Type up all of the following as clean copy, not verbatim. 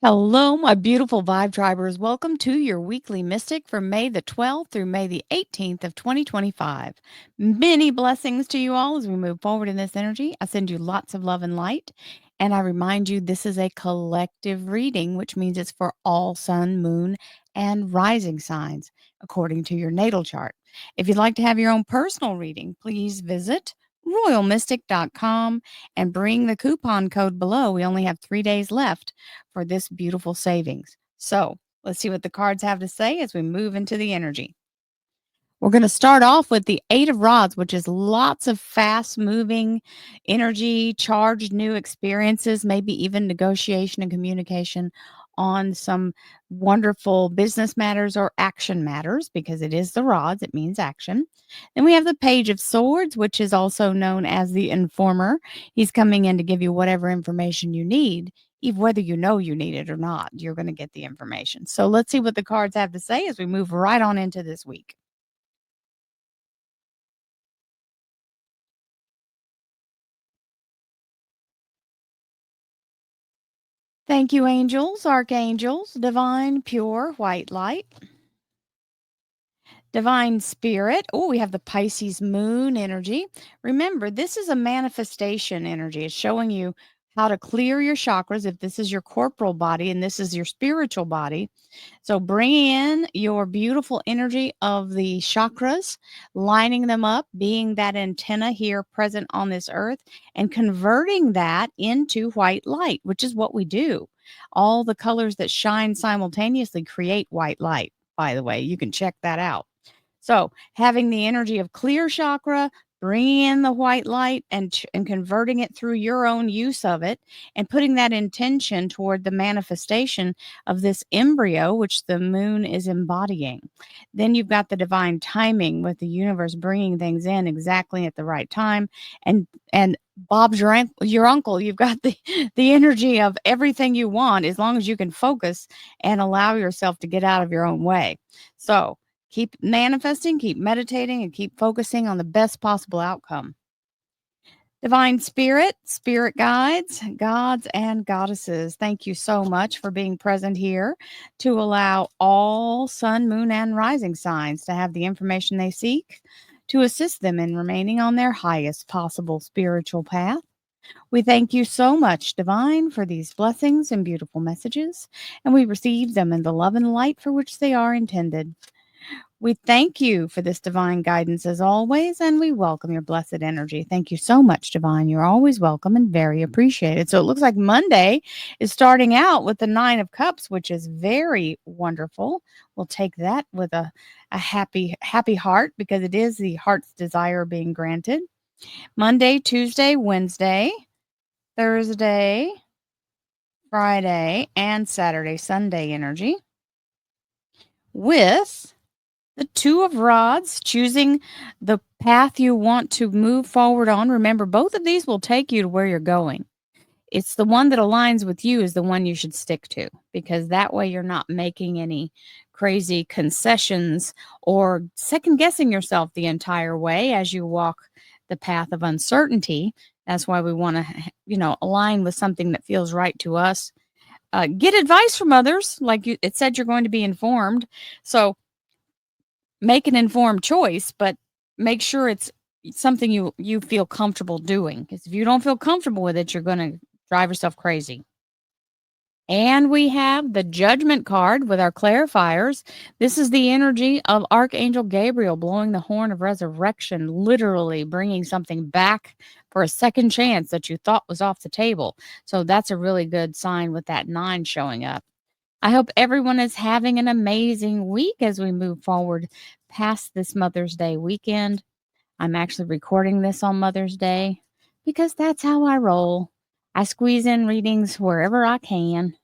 Hello, my beautiful Vibe Tribers. Welcome to your weekly Mystic for May the 12th through May the 18th of 2025. Many blessings to you all as we move forward in this energy. I send you lots of love and light. And I remind you this is a collective reading, which means it's for all sun, moon, and rising signs according to your natal chart. If you'd like to have your own personal reading, please visit royalmystic.com and bring the coupon code below. We only have 3 days left for this beautiful savings. So let's see what the cards have to say as we move into the energy. We're going to start off with the Eight of Rods, which is lots of fast moving energy, charged new experiences, maybe even negotiation and communication on some wonderful business matters or action matters, because it is the rods, it means action. Then we have the Page of Swords, which is also known as the informer. He's coming in to give you whatever information you need. Even whether you know you need it or not, you're going to get the information. So let's see what the cards have to say as we move right on into this week. Thank you, angels, archangels, divine, pure, white light, divine spirit. Oh, we have the Pisces moon energy. Remember, this is a manifestation energy. It's showing you how to clear your chakras if this is your corporal body and this is your spiritual body. So bring in your beautiful energy of the chakras, lining them up, being that antenna here present on this earth, and converting that into white light, which is what we do. All the colors that shine simultaneously create white light, by the way. You can check that out. So, having the energy of clear chakra, bringing in the white light and converting it through your own use of it, and putting that intention toward the manifestation of this embryo, which the moon is embodying. Then you've got the divine timing with the universe bringing things in exactly at the right time, and Bob's your uncle. You've got the energy of everything you want as long as you can focus and allow yourself to get out of your own way. So keep manifesting, keep meditating, and keep focusing on the best possible outcome. Divine Spirit, spirit guides, gods, and goddesses, thank you so much for being present here to allow all sun, moon, and rising signs to have the information they seek to assist them in remaining on their highest possible spiritual path. We thank you so much, Divine, for these blessings and beautiful messages, and we receive them in the love and light for which they are intended. We thank you for this divine guidance as always, and we welcome your blessed energy. Thank you so much, Divine. You're always welcome and very appreciated. So it looks like Monday is starting out with the Nine of Cups, which is very wonderful. We'll take that with a happy heart because it is the heart's desire being granted. Monday, Tuesday, Wednesday, Thursday, Friday, and Saturday, Sunday energy with the Two of Rods, choosing the path you want to move forward on. Remember, both of these will take you to where you're going. It's the one that aligns with you is the one you should stick to, because that way you're not making any crazy concessions or second guessing yourself the entire way as you walk the path of uncertainty. That's why we want to, align with something that feels right to us. Get advice from others. It said, you're going to be informed. So make an informed choice, but make sure it's something you feel comfortable doing. Because if you don't feel comfortable with it, you're going to drive yourself crazy. And we have the Judgment card with our clarifiers. This is the energy of Archangel Gabriel blowing the horn of resurrection, literally bringing something back for a second chance that you thought was off the table. So that's a really good sign with that 9 showing up. I hope everyone is having an amazing week as we move forward past this Mother's Day weekend. I'm actually recording this on Mother's Day because that's how I roll. I squeeze in readings wherever I can.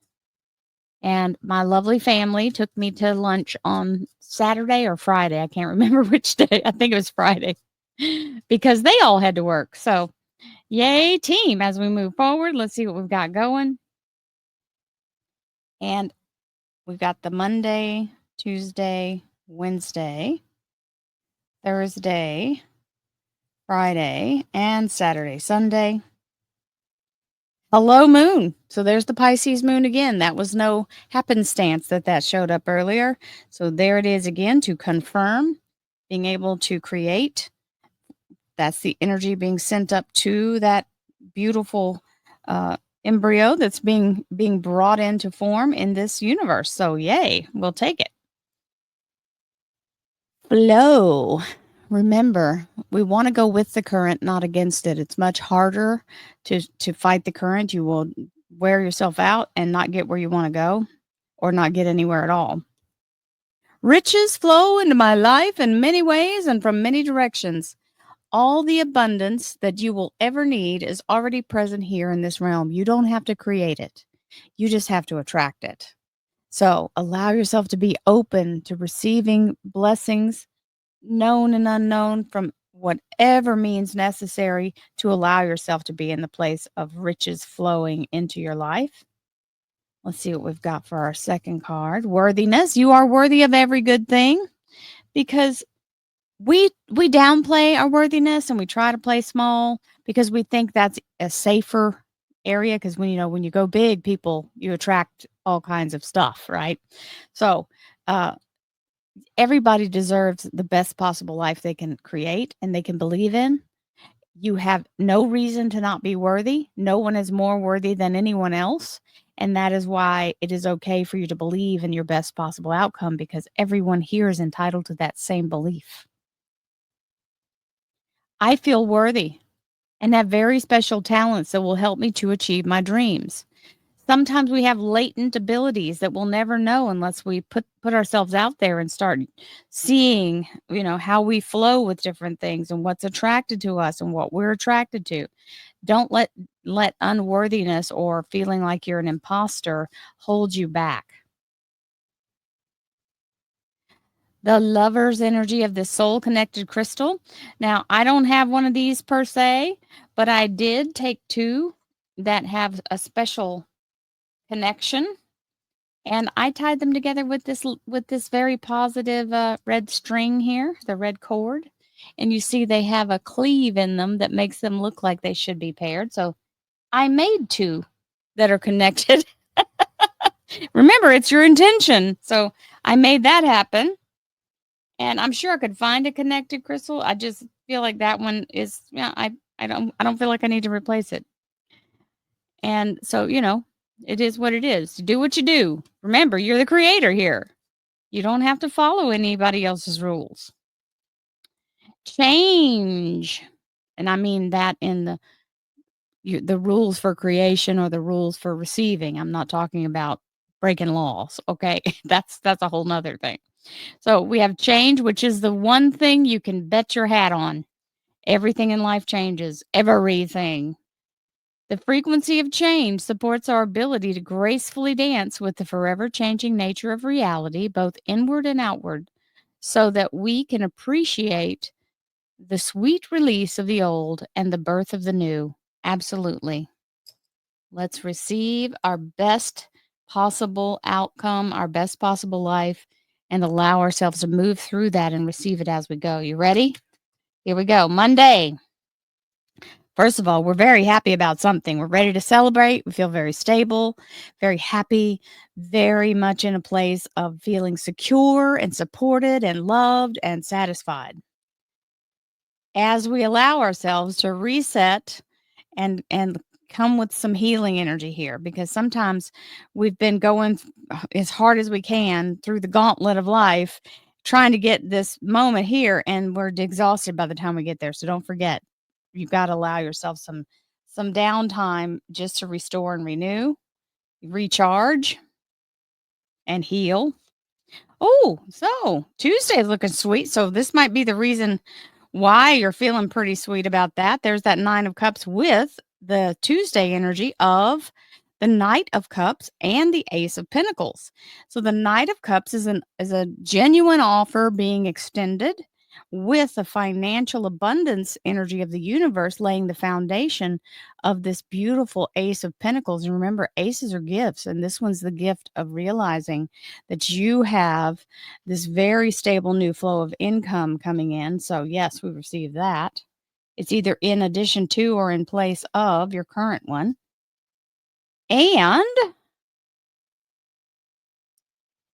And my lovely family took me to lunch on Saturday or Friday. I can't remember which day. I think it was Friday because they all had to work. So, yay, team, as we move forward. Let's see what we've got going. And we've got the Monday, Tuesday, Wednesday, Thursday, Friday, and Saturday, Sunday. Hello, moon. So there's the Pisces moon again. That was no happenstance that showed up earlier. So there it is again to confirm being able to create. That's the energy being sent up to that beautiful embryo that's being brought into form in this universe. So yay, we'll take it. Flow. Remember, we want to go with the current, not against it. It's much harder to fight the current. You will wear yourself out and not get where you want to go or not get anywhere at all. Riches flow into my life in many ways and from many directions. All the abundance that you will ever need is already present here in this realm. You don't have to create it. You just have to attract it. So, allow yourself to be open to receiving blessings, known and unknown, from whatever means necessary to allow yourself to be in the place of riches flowing into your life. Let's see what we've got for our second card. Worthiness. You are worthy of every good thing, because we downplay our worthiness and we try to play small because we think that's a safer area, because when you go big, people, you attract all kinds of stuff, right? So, uh everybody deserves the best possible life they can create and they can believe in. You have no reason to not be worthy. No one is more worthy than anyone else. And that is why it is okay for you to believe in your best possible outcome, because everyone here is entitled to that same belief. I feel worthy and have very special talents that will help me to achieve my dreams. Sometimes we have latent abilities that we'll never know unless we put ourselves out there and start seeing, how we flow with different things and what's attracted to us and what we're attracted to. Don't let unworthiness or feeling like you're an imposter hold you back. The lover's energy of the soul connected crystal. Now, I don't have one of these per se, but I did take two that have a special connection, and I tied them together with this very positive red string here, the red cord. And you see they have a cleave in them that makes them look like they should be paired. So I made two that are connected. Remember, it's your intention. So I made that happen. And I'm sure I could find a connected crystal. I just feel like that one is, yeah, I don't feel like I need to replace it. And so, it is what it is. Do what you do. Remember, you're the creator here. You don't have to follow anybody else's rules. Change. And I mean that in the rules for creation or the rules for receiving. I'm not talking about breaking laws. Okay. That's a whole nother thing. So we have change, which is the one thing you can bet your hat on. Everything in life changes. Everything. The frequency of change supports our ability to gracefully dance with the forever changing nature of reality, both inward and outward, so that we can appreciate the sweet release of the old and the birth of the new. Absolutely. Let's receive our best possible outcome, our best possible life, and allow ourselves to move through that and receive it as we go. You ready? Here we go. Monday. First of all, we're very happy about something. We're ready to celebrate. We feel very stable, very happy, very much in a place of feeling secure and supported and loved and satisfied. As we allow ourselves to reset and come with some healing energy here, because sometimes we've been going as hard as we can through the gauntlet of life trying to get this moment here, and we're exhausted by the time we get there. So don't forget, you've got to allow yourself some downtime just to restore and renew, recharge, and heal. Oh, so Tuesday is looking sweet. So this might be the reason why you're feeling pretty sweet about that. There's that 9 of Cups with the Tuesday energy of the Knight of Cups and the Ace of Pentacles. So the Knight of Cups is a genuine offer being extended, with the financial abundance energy of the universe laying the foundation of this beautiful Ace of Pentacles. And remember, aces are gifts, and this one's the gift of realizing that you have this very stable new flow of income coming in. So yes, we receive that. It's either in addition to or in place of your current one. And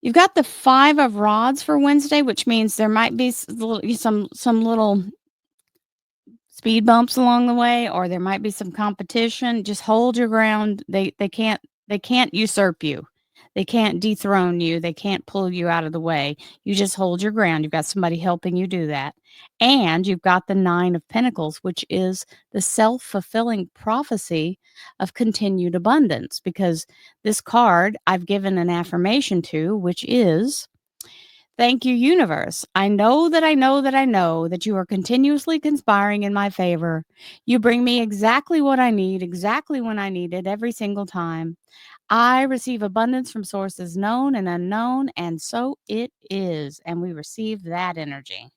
you've got the 5 of rods for Wednesday, which means there might be some little speed bumps along the way, or there might be some competition. Just hold your ground. They can't usurp you. They can't dethrone you. They can't pull you out of the way. You just hold your ground. You've got somebody helping you do that. And you've got the 9 of Pentacles, which is the self-fulfilling prophecy of continued abundance, because this card I've given an affirmation to, which is, thank you, universe. I know that I know that I know that you are continuously conspiring in my favor. You bring me exactly what I need, exactly when I need it, every single time. I receive abundance from sources known and unknown, and so it is. And we receive that energy.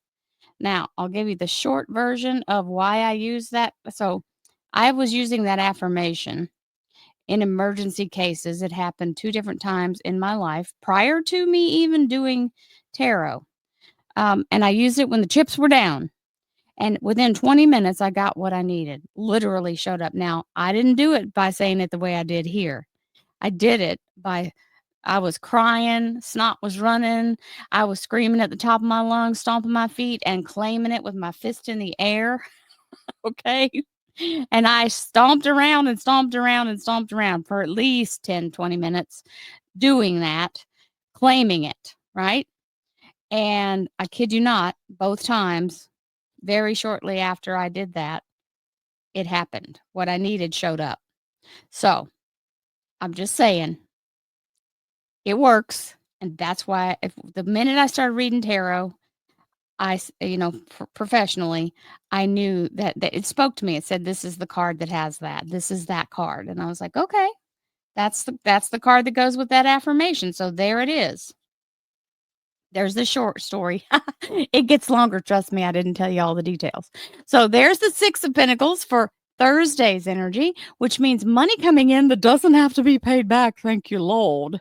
Now, I'll give you the short version of why I use that. So, I was using that affirmation in emergency cases. It happened 2 different times in my life prior to me even doing tarot. And I used it when the chips were down. And within 20 minutes, I got what I needed. Literally showed up. Now, I didn't do it by saying it the way I did here. I did it by I was crying, snot was running, I was screaming at the top of my lungs, stomping my feet, and claiming it with my fist in the air. Okay. And I stomped around and stomped around and stomped around for at least 10, 20 minutes doing that, claiming it. Right. And I kid you not, both times, very shortly after I did that, it happened. What I needed showed up. So I'm just saying it works. And that's why if the minute I started reading tarot, professionally, I knew that it spoke to me. It said, this is the card that has that. This is that card. And I was like, okay, that's the card that goes with that affirmation. So there it is. There's the short story. It gets longer, trust me, I didn't tell you all the details. So there's the 6 of Pentacles for Thursday's energy, which means money coming in that doesn't have to be paid back, thank you, Lord.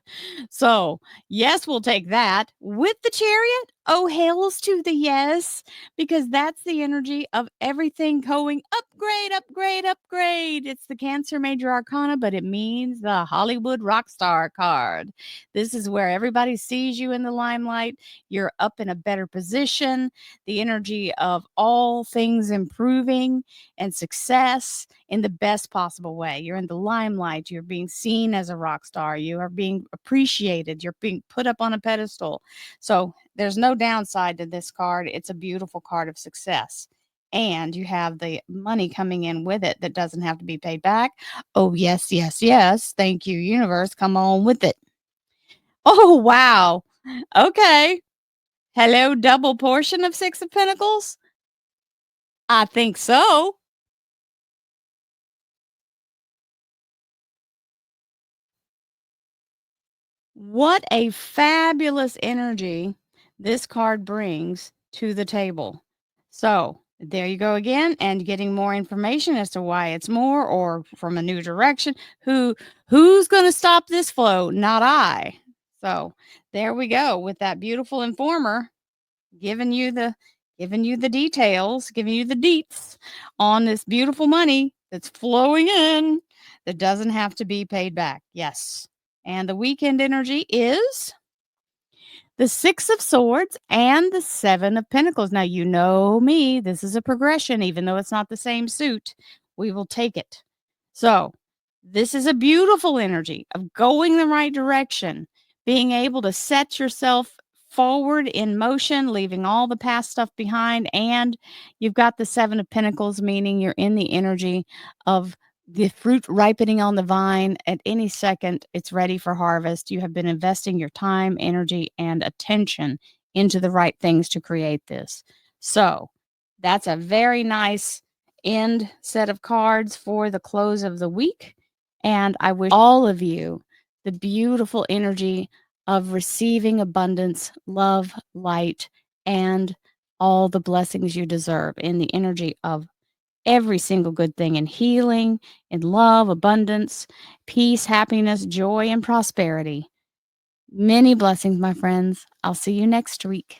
So, yes, we'll take that. With the Chariot, oh, hails to the yes, because that's the energy of everything going upgrade, upgrade, upgrade. It's the Cancer Major Arcana, but it means the Hollywood rock star card. This is where everybody sees you in the limelight. You're up in a better position. The energy of all things improving and success in the best possible way. You're in the limelight. You're being seen as a rock star. You are being appreciated. You're being put up on a pedestal. So there's no downside to this card. It's a beautiful card of success. And you have the money coming in with it that doesn't have to be paid back. Oh, yes, yes, yes. Thank you, universe. Come on with it. Oh, wow. Okay. Hello, double portion of 6 of Pentacles? I think so. What a fabulous energy this card brings to the table. So, there you go again, and getting more information as to why it's more or from a new direction. Who's going to stop this flow? Not I. So, there we go with that beautiful informer giving you the details, giving you the deets on this beautiful money that's flowing in that doesn't have to be paid back. Yes. And the weekend energy is the 6 of Swords and the 7 of Pentacles. Now, you know me, this is a progression, even though it's not the same suit. We will take it. So, this is a beautiful energy of going the right direction, being able to set yourself forward in motion, leaving all the past stuff behind. And you've got the 7 of Pentacles, meaning you're in the energy of the fruit ripening on the vine at any second. It's ready for harvest. You have been investing your time, energy, and attention into the right things to create this. So that's a very nice end set of cards for the close of the week. And I wish all of you the beautiful energy of receiving abundance, love, light, and all the blessings you deserve in the energy of every single good thing in healing, in love, abundance, peace, happiness, joy, and prosperity. Many blessings, my friends. I'll see you next week.